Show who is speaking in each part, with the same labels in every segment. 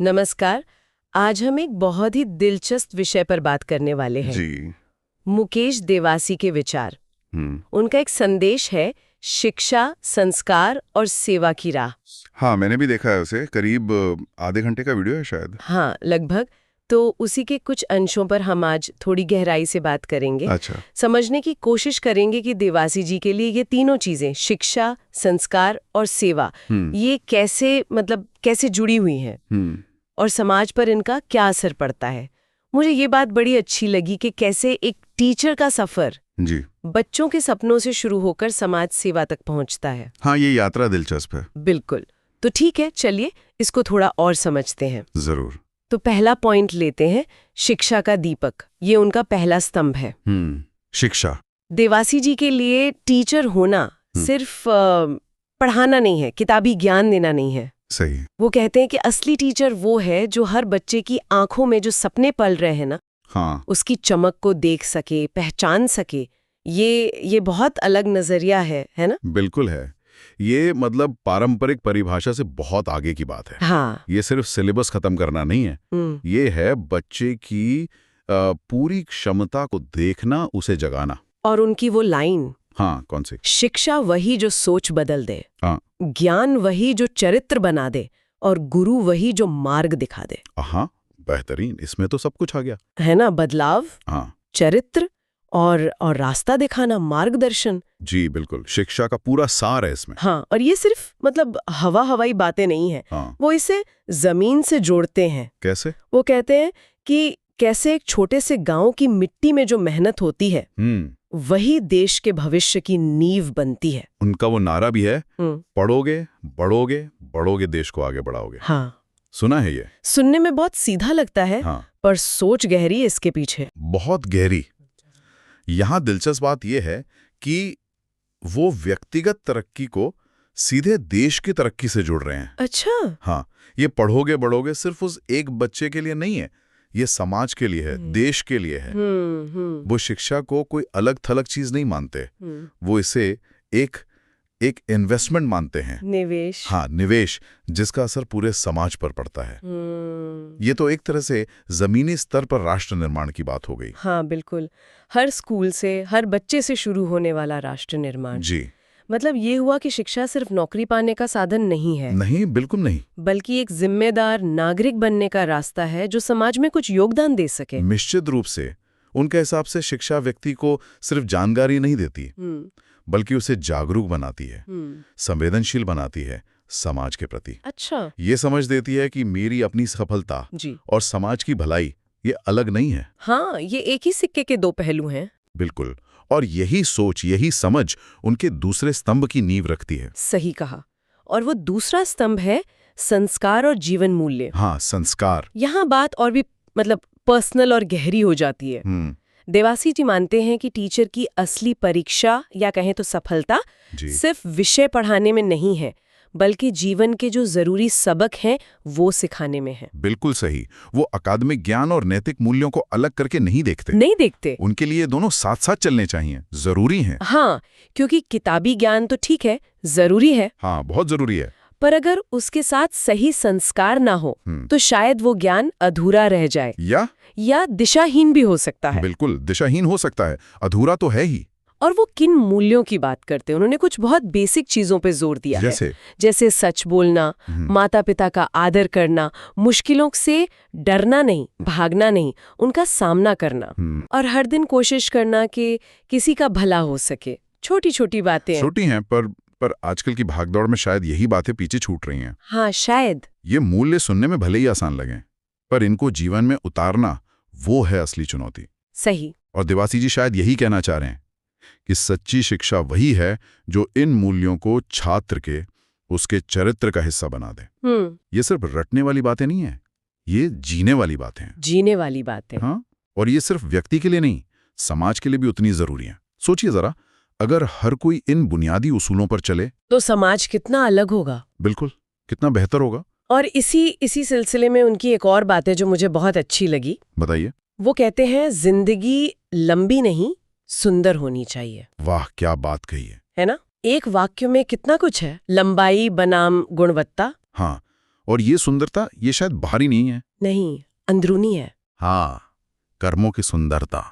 Speaker 1: नमस्कार। आज हम एक बहुत ही दिलचस्प विषय पर बात करने वाले हैं।
Speaker 2: जी।
Speaker 1: मुकेश देवासी के विचार। उनका एक संदेश है, शिक्षा, संस्कार और सेवा की राह।
Speaker 2: हाँ, मैंने भी देखा है उसे। करीब आधे घंटे का वीडियो है शायद।
Speaker 1: हाँ, लगभग। तो उसी के कुछ अंशों पर हम आज थोड़ी गहराई से बात करेंगे।
Speaker 2: अच्छा।
Speaker 1: समझने की कोशिश करेंगे कि देवासी जी के लिए ये तीनों चीजें, शिक्षा, संस्कार और सेवा, ये कैसे जुड़ी हुई हैं और समाज पर इनका क्या असर पड़ता है। मुझे ये बात बड़ी अच्छी लगी कि कैसे एक टीचर का सफर
Speaker 2: जी।
Speaker 1: बच्चों के सपनों से शुरू होकर समाज सेवा तक पहुंचता है।
Speaker 2: हाँ, ये यात्रा दिलचस्प है।
Speaker 1: बिल्कुल। तो ठीक है, चलिए इसको थोड़ा और समझते हैं।
Speaker 2: जरूर।
Speaker 1: तो पहला पॉइंट लेते हैं, शिक्षा का दीपक। ये उनका पहला स्तंभ है।
Speaker 2: शिक्षा।
Speaker 1: देवासी जी के लिए टीचर होना सिर्फ पढ़ाना नहीं है, किताबी ज्ञान देना नहीं है।
Speaker 2: सही।
Speaker 1: वो कहते हैं कि असली टीचर वो है जो हर बच्चे की आंखों में जो सपने पल रहे हैं ना,
Speaker 2: हाँ,
Speaker 1: उसकी चमक को देख सके, पहचान सके। ये बहुत अलग नजरिया है ना?
Speaker 2: बिल्कुल है। ये मतलब पारंपरिक परिभाषा से बहुत आगे की बात है।
Speaker 1: हाँ।
Speaker 2: ये सिर्फ सिलेबस खत्म करना नहीं है। ये है बच्चे की पूरी क्षमता को देखना, उसे जगाना।
Speaker 1: और उनकी वो लाइन,
Speaker 2: हाँ, कौन सी?
Speaker 1: शिक्षा वही जो सोच बदल दे,
Speaker 2: हाँ,
Speaker 1: ज्ञान वही जो चरित्र बना दे, और गुरु वही जो मार्ग दिखा दे।
Speaker 2: हाँ, बेहतरीन। इसमें तो सब कुछ आ गया, है
Speaker 1: ना? बदलाव,
Speaker 2: हाँ,
Speaker 1: चरित्र और रास्ता दिखाना, मार्गदर्शन।
Speaker 2: जी बिल्कुल। शिक्षा का पूरा सार है इसमें।
Speaker 1: हाँ, और ये सिर्फ हवाई बातें नहीं है।
Speaker 2: हाँ।
Speaker 1: वो इसे जमीन से जोड़ते हैं।
Speaker 2: कैसे?
Speaker 1: वो कहते हैं कि कैसे एक छोटे से गांव की मिट्टी में जो मेहनत होती है, वही देश के भविष्य की नींव बनती है।
Speaker 2: उनका वो नारा भी है, पढ़ोगे, बढ़ोगे, बढ़ोगे, देश को आगे बढ़ाओगे।
Speaker 1: हाँ,
Speaker 2: सुना है ये?
Speaker 1: सुनने में बहुत सीधा लगता है।
Speaker 2: हाँ,
Speaker 1: पर सोच गहरी है इसके पीछे, बहुत
Speaker 2: गहरी। यहाँ दिलचस्प बात यह है कि वो व्यक्तिगत तरक्की को सीधे देश की तरक्की से जोड़ रहे हैं।
Speaker 1: अच्छा।
Speaker 2: हाँ, ये पढ़ोगे बढ़ोगे सिर्फ उस एक बच्चे के लिए नहीं है, ये समाज के लिए है, देश के लिए है। वो शिक्षा को कोई अलग थलग चीज नहीं मानते। वो इसे एक इन्वेस्टमेंट मानते हैं, निवेश। हाँ, निवेश, जिसका असर पूरे समाज पर पड़ता है। ये तो एक तरह से जमीनी स्तर पर राष्ट्र निर्माण की बात हो गई।
Speaker 1: हाँ, बिल्कुल। हर स्कूल से, हर बच्चे से शुरू होने वाला राष्ट्र निर्माण।
Speaker 2: जी।
Speaker 1: मतलब ये हुआ कि शिक्षा सिर्फ नौकरी पाने का साधन नहीं है।
Speaker 2: नहीं, बिल्कुल नहीं।
Speaker 1: बल्कि एक जिम्मेदार नागरिक बनने का रास्ता है जो समाज में कुछ योगदान दे सके।
Speaker 2: निश्चित रूप से। उनके हिसाब से शिक्षा व्यक्ति को सिर्फ जानकारी नहीं देती, बल्कि उसे जागरूक बनाती है, संवेदनशील बनाती है समाज के प्रति।
Speaker 1: अच्छा।
Speaker 2: ये समझ देती है कि मेरी अपनी सफलता और समाज की भलाई ये अलग नहीं है।
Speaker 1: हाँ, ये एक ही सिक्के के दो पहलू हैं।
Speaker 2: बिल्कुल। और यही सोच, यही समझ उनके दूसरे स्तंभ की नींव रखती है।
Speaker 1: सही कहा। और वो दूसरा स्तंभ है संस्कार और जीवन मूल्य।
Speaker 2: हाँ, संस्कार।
Speaker 1: यहाँ बात और भी पर्सनल और गहरी हो जाती है। देवासी जी मानते हैं कि टीचर की असली परीक्षा या कहें तो सफलता सिर्फ विषय पढ़ाने में नहीं है, बल्कि जीवन के जो जरूरी सबक हैं वो सिखाने में है।
Speaker 2: बिल्कुल सही। वो अकादमिक ज्ञान और नैतिक मूल्यों को अलग करके नहीं देखते। उनके लिए दोनों साथ साथ चलने चाहिए, जरूरी हैं।
Speaker 1: हाँ, क्योंकि किताबी ज्ञान तो ठीक है, जरूरी है।
Speaker 2: हाँ, बहुत जरूरी है।
Speaker 1: पर अगर उसके साथ सही संस्कार ना हो तो शायद वो ज्ञान अधूरा रह जाए या दिशाहीन भी हो सकता है।
Speaker 2: बिल्कुल, दिशाहीन हो सकता है, अधूरा तो है ही।
Speaker 1: और वो किन मूल्यों की बात करते हैं? उन्होंने कुछ बहुत बेसिक चीजों पे जोर दिया है, जैसे सच बोलना, माता पिता का आदर करना, मुश्किलों से डरना नहीं, भागना नहीं, उनका सामना करना, और हर दिन कोशिश करना कि किसी का भला हो सके। छोटी छोटी बातें
Speaker 2: छोटी हैं, पर आजकल की भागदौड़ में शायद यही बातें पीछे छूट रही हैं।
Speaker 1: हाँ, शायद।
Speaker 2: ये मूल्य सुनने में भले ही आसान लगें, पर इनको जीवन में उतारना वो है असली चुनौती।
Speaker 1: सही।
Speaker 2: और देवासी जी शायद यही कहना चाह रहे हैं कि सच्ची शिक्षा वही है जो इन मूल्यों को छात्र के उसके चरित्र का हिस्सा बना दे। ये सिर्फ रटने वाली बातें नहीं है, ये जीने वाली बातें हैं।
Speaker 1: जीने वाली बातें।
Speaker 2: हाँ, और ये सिर्फ व्यक्ति के लिए नहीं, समाज के लिए भी उतनी जरूरी है। सोचिए जरा, अगर हर कोई इन बुनियादी उसूलों पर चले
Speaker 1: तो समाज कितना अलग होगा।
Speaker 2: बिल्कुल, कितना बेहतर होगा।
Speaker 1: और इसी सिलसिले में उनकी एक और बात है जो मुझे बहुत अच्छी लगी।
Speaker 2: बताइए।
Speaker 1: वो कहते हैं, जिंदगी लंबी नहीं, सुंदर होनी चाहिए।
Speaker 2: वाह, क्या बात कही है ना?
Speaker 1: एक वाक्य में कितना कुछ है, लंबाई बनाम गुणवत्ता।
Speaker 2: हाँ, और ये सुंदरता ये शायद बाहरी नहीं है,
Speaker 1: नहीं, अंदरूनी है।
Speaker 2: हाँ, कर्मों की सुंदरता,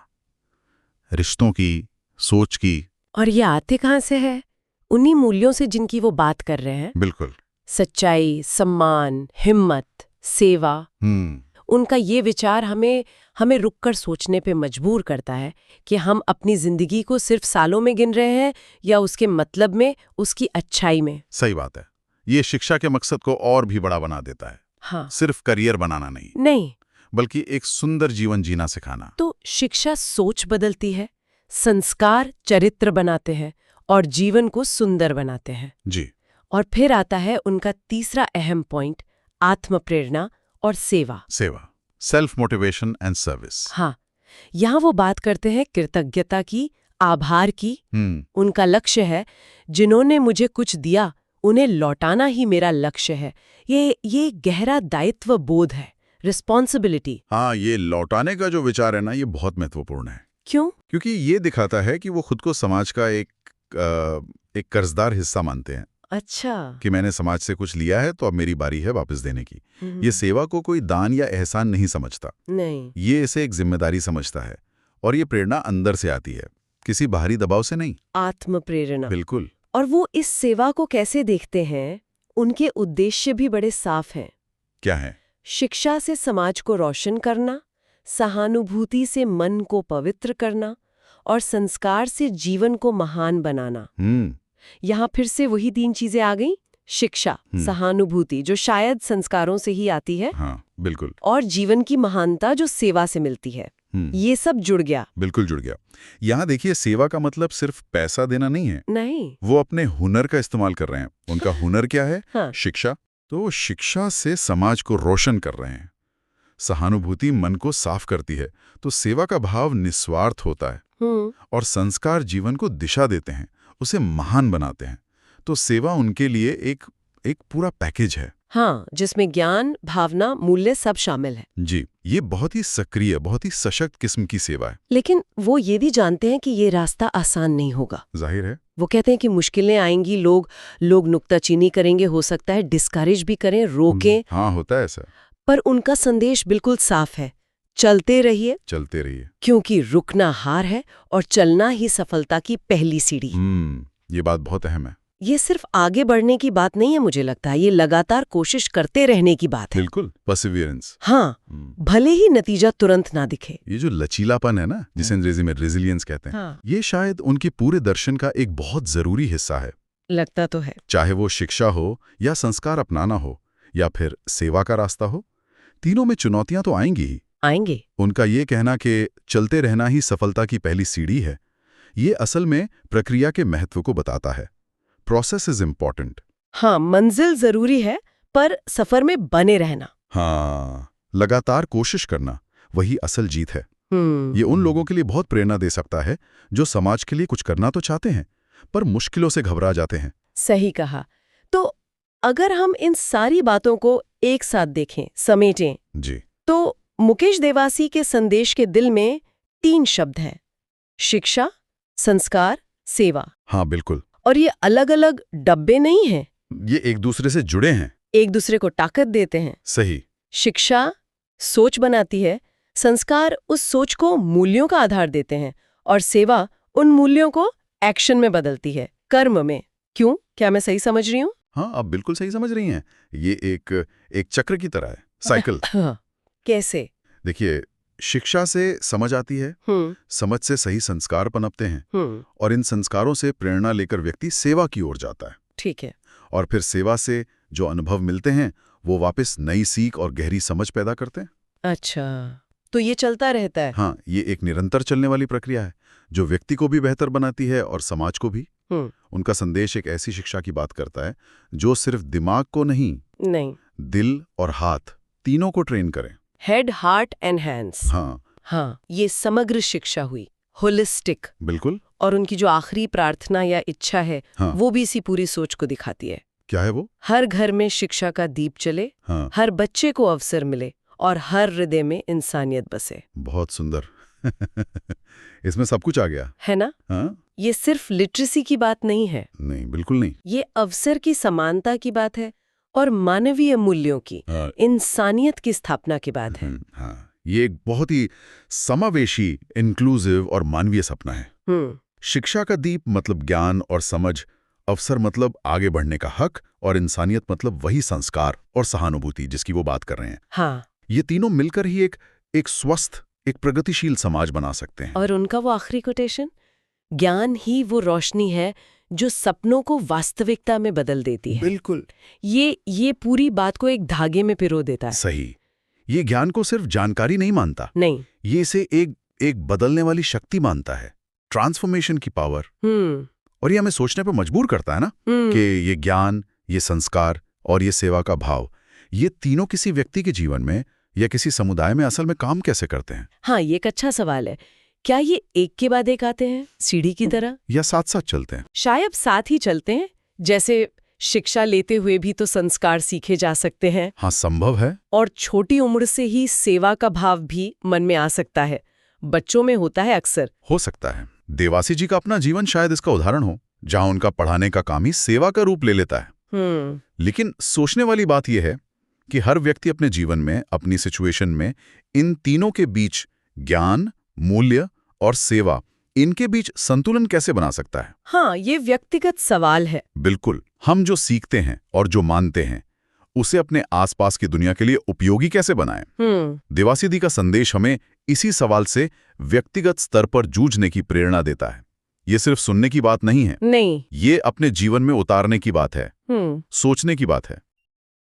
Speaker 2: रिश्तों की, सोच की।
Speaker 1: और ये आते कहाँ से है? उन्हीं मूल्यों से जिनकी वो बात कर रहे हैं।
Speaker 2: बिल्कुल।
Speaker 1: सच्चाई, सम्मान, हिम्मत, सेवा। उनका ये विचार हमें रुककर सोचने पे मजबूर करता है कि हम अपनी जिंदगी को सिर्फ सालों में गिन रहे हैं या उसके मतलब में, उसकी अच्छाई में।
Speaker 2: सही बात है। ये शिक्षा के मकसद को और भी बड़ा बना देता है।
Speaker 1: हाँ।
Speaker 2: सिर्फ करियर बनाना नहीं, बल्कि एक सुंदर जीवन जीना सिखाना।
Speaker 1: तो शिक्षा सोच बदलती है, संस्कार चरित्र बनाते हैं और जीवन को सुंदर बनाते हैं।
Speaker 2: जी।
Speaker 1: और फिर आता है उनका तीसरा अहम पॉइंट, आत्मप्रेरणा और सेवा।
Speaker 2: Self motivation and service.
Speaker 1: हाँ, यहाँ वो बात करते हैं कृतज्ञता की, आभार की। उनका लक्ष्य है, जिन्होंने मुझे कुछ दिया उन्हें लौटाना ही मेरा लक्ष्य है। ये गहरा दायित्व बोध है, रिस्पॉन्सिबिलिटी।
Speaker 2: हाँ, ये लौटाने का जो विचार है ना, ये बहुत महत्वपूर्ण है।
Speaker 1: क्यों?
Speaker 2: क्योंकि ये दिखाता है कि वो खुद को समाज का एक कर्जदार हिस्सा मानते हैं।
Speaker 1: अच्छा।
Speaker 2: कि मैंने समाज से कुछ लिया है तो अब मेरी बारी है वापस देने की। ये सेवा को कोई दान या एहसान नहीं समझता।
Speaker 1: नहीं,
Speaker 2: ये इसे एक जिम्मेदारी समझता है। और ये प्रेरणा अंदर से आती है, किसी बाहरी दबाव से नहीं।
Speaker 1: आत्मप्रेरणा।
Speaker 2: बिल्कुल।
Speaker 1: और वो इस सेवा को कैसे देखते हैं? उनके उद्देश्य भी बड़े साफ हैं।
Speaker 2: क्या है? शिक्षा
Speaker 1: से समाज को रोशन करना, सहानुभूति से मन को पवित्र करना और संस्कार से जीवन को महान बनाना। यहाँ फिर से वही 3 चीजें आ गई, शिक्षा, सहानुभूति जो शायद संस्कारों से ही आती है।
Speaker 2: हाँ, बिल्कुल।
Speaker 1: और जीवन की महानता जो सेवा से मिलती है। ये सब जुड़ गया।
Speaker 2: बिल्कुल जुड़ गया। यहाँ देखिए, सेवा का मतलब सिर्फ पैसा देना नहीं है।
Speaker 1: नहीं,
Speaker 2: वो अपने हुनर का इस्तेमाल कर रहे हैं। उनका हुनर क्या है?
Speaker 1: हाँ।
Speaker 2: शिक्षा। तो शिक्षा से समाज को रोशन कर रहे हैं। सहानुभूति मन को साफ करती है, तो सेवा का भाव निस्वार्थ होता है। और संस्कार जीवन को दिशा देते हैं, उसे महान बनाते हैं। तो सेवा उनके लिए एक पूरा पैकेज है।
Speaker 1: हाँ, जिसमें ज्ञान, भावना, मूल्य सब शामिल है।
Speaker 2: जी, ये बहुत ही सक्रिय, बहुत ही सशक्त किस्म की सेवा है।
Speaker 1: लेकिन वो ये भी जानते हैं कि ये रास्ता आसान नहीं होगा।
Speaker 2: जाहिर है।
Speaker 1: वो कहते हैं कि मुश्किलें आएंगी, लोग नुक्ताचीनी करेंगे, हो सकता है डिस्करेज भी करें, रोकें।
Speaker 2: हाँ, होता है ऐसा।
Speaker 1: पर उनका संदेश बिल्कुल साफ है, चलते रहिए। क्योंकि रुकना हार है और चलना ही सफलता की पहली सीढ़ी।
Speaker 2: ये बात बहुत अहम है।
Speaker 1: ये सिर्फ आगे बढ़ने की बात नहीं है, मुझे लगता है ये लगातार कोशिश करते रहने की बात है।
Speaker 2: बिल्कुल, परसिवियरेंस।
Speaker 1: हाँ, भले ही नतीजा तुरंत ना दिखे।
Speaker 2: ये जो लचीलापन है ना, जिसे अंग्रेजी में रेजिलियंस कहते हैं,
Speaker 1: हाँ।
Speaker 2: ये शायद उनके पूरे दर्शन का एक बहुत जरूरी हिस्सा है।
Speaker 1: लगता तो है।
Speaker 2: चाहे वो शिक्षा हो या संस्कार अपनाना हो या फिर सेवा का रास्ता हो, तीनों में चुनौतियां तो आएंगी ही।
Speaker 1: आएंगे।
Speaker 2: उनका ये कहना कि चलते रहना ही सफलता की पहली सीढ़ी है, ये असल में प्रक्रिया के महत्व को बताता है। Process is important.
Speaker 1: हाँ, मंजिल जरूरी है, पर सफर में बने रहना।
Speaker 2: हाँ, लगातार कोशिश करना, वही असल जीत है। ये उन लोगों के लिए बहुत प्रेरणा दे सकता है जो समाज के लिए कुछ करना तो चाहते हैं, पर मुश्किलों से घबरा जाते हैं।
Speaker 1: सही कहा। तो अगर हम इन सारी बातों को एक साथ देखें, समेटें,
Speaker 2: जी,
Speaker 1: तो मुकेश देवासी के संदेश के दिल में 3 शब्द हैं, शिक्षा, संस्कार, सेवा।
Speaker 2: हाँ, बिल्कुल।
Speaker 1: और ये अलग अलग डब्बे नहीं हैं।
Speaker 2: ये एक दूसरे से जुड़े हैं,
Speaker 1: एक दूसरे को ताकत देते हैं।
Speaker 2: सही।
Speaker 1: शिक्षा सोच बनाती है, संस्कार उस सोच को मूल्यों का आधार देते हैं, और सेवा उन मूल्यों को एक्शन में बदलती है, कर्म में। क्यों? क्या मैं सही समझ रही हूँ?
Speaker 2: हाँ, आप बिल्कुल सही समझ रही हैं। ये एक चक्र की तरह है, साइकिल।
Speaker 1: कैसे?
Speaker 2: देखिए, शिक्षा से समझ आती है, समझ से सही संस्कार पनपते हैं, और इन संस्कारों से प्रेरणा लेकर व्यक्ति सेवा की ओर जाता है।
Speaker 1: ठीक है।
Speaker 2: और फिर सेवा से जो अनुभव मिलते हैं वो वापस नई सीख और गहरी समझ पैदा करते हैं।
Speaker 1: अच्छा, तो ये चलता रहता है।
Speaker 2: हाँ, ये एक निरंतर चलने वाली प्रक्रिया है जो व्यक्ति को भी बेहतर बनाती है और समाज को भी। उनका संदेश एक ऐसी शिक्षा की बात करता है जो सिर्फ दिमाग को नहीं, दिल और हाथ तीनों को ट्रेन करे।
Speaker 1: Head, heart and hands.
Speaker 2: हाँ,
Speaker 1: ये समग्र शिक्षा हुई, होलिस्टिक।
Speaker 2: बिल्कुल।
Speaker 1: और उनकी जो आखिरी प्रार्थना या इच्छा है,
Speaker 2: हाँ,
Speaker 1: वो भी इसी पूरी सोच को दिखाती है।
Speaker 2: क्या है वो?
Speaker 1: हर घर में शिक्षा का दीप जले,
Speaker 2: हाँ,
Speaker 1: हर बच्चे को अवसर मिले और हर हृदय में इंसानियत बसे।
Speaker 2: बहुत सुंदर। इसमें सब कुछ आ गया
Speaker 1: है ना?
Speaker 2: हाँ?
Speaker 1: ये सिर्फ लिटरेसी की बात नहीं है।
Speaker 2: नहीं, बिल्कुल नहीं।
Speaker 1: ये अवसर की समानता की बात है, और मानवीय मूल्यों की, इंसानियत की स्थापना की बात है।
Speaker 2: हाँ, ये एक बहुत ही समावेशी, इंक्लूसिव और मानवीय सपना है। शिक्षा का दीप मतलब ज्ञान और समझ, अवसर मतलब आगे बढ़ने का हक, और इंसानियत मतलब वही संस्कार और सहानुभूति जिसकी वो बात कर रहे हैं।
Speaker 1: हाँ।
Speaker 2: ये तीनों मिलकर ही एक स्वस्थ, एक प्रगतिशील समाज बना सकते हैं।
Speaker 1: और उनका वो आखिरी कोटेशन, ज्ञान ही वो रोशनी है जो सपनों को वास्तविकता में बदल देती है।
Speaker 2: बिल्कुल।
Speaker 1: ये पूरी बात को एक धागे में पिरो देता है।
Speaker 2: सही। ये ज्ञान को सिर्फ जानकारी नहीं मानता,
Speaker 1: नहीं,
Speaker 2: ये इसे एक बदलने वाली शक्ति मानता है, ट्रांसफॉर्मेशन की पावर। और ये हमें सोचने पर मजबूर करता है ना, कि ये ज्ञान, ये संस्कार और ये सेवा का भाव, ये तीनों किसी व्यक्ति के जीवन में या किसी समुदाय में असल में काम कैसे करते हैं।
Speaker 1: हाँ, ये एक अच्छा सवाल है। क्या ये एक के बाद एक आते हैं, सीढ़ी की तरह,
Speaker 2: या साथ साथ चलते हैं?
Speaker 1: शायद साथ ही चलते हैं। जैसे शिक्षा लेते हुए भी तो संस्कार सीखे जा सकते हैं।
Speaker 2: हाँ, संभव है।
Speaker 1: और छोटी उम्र से ही सेवा का भाव भी मन में आ सकता है। बच्चों में होता है अक्सर।
Speaker 2: हो सकता है। देवासी जी का अपना जीवन शायद इसका उदाहरण हो, जहां उनका पढ़ाने का काम ही सेवा का रूप ले लेता है। लेकिन सोचने वाली बात यह है कि हर व्यक्ति अपने जीवन में, अपनी सिचुएशन में, इन तीनों के बीच, ज्ञान, मूल्य और सेवा, इनके बीच संतुलन कैसे बना सकता है?
Speaker 1: हाँ, ये व्यक्तिगत सवाल है।
Speaker 2: बिल्कुल। हम जो सीखते हैं और जो मानते हैं, उसे अपने आसपास की दुनिया के लिए उपयोगी कैसे बनाएं? देवासी दी का संदेश हमें इसी सवाल से व्यक्तिगत स्तर पर जूझने की प्रेरणा देता है। ये सिर्फ सुनने की बात नहीं है।
Speaker 1: नहीं,
Speaker 2: ये अपने जीवन में उतारने की बात है, सोचने की बात है।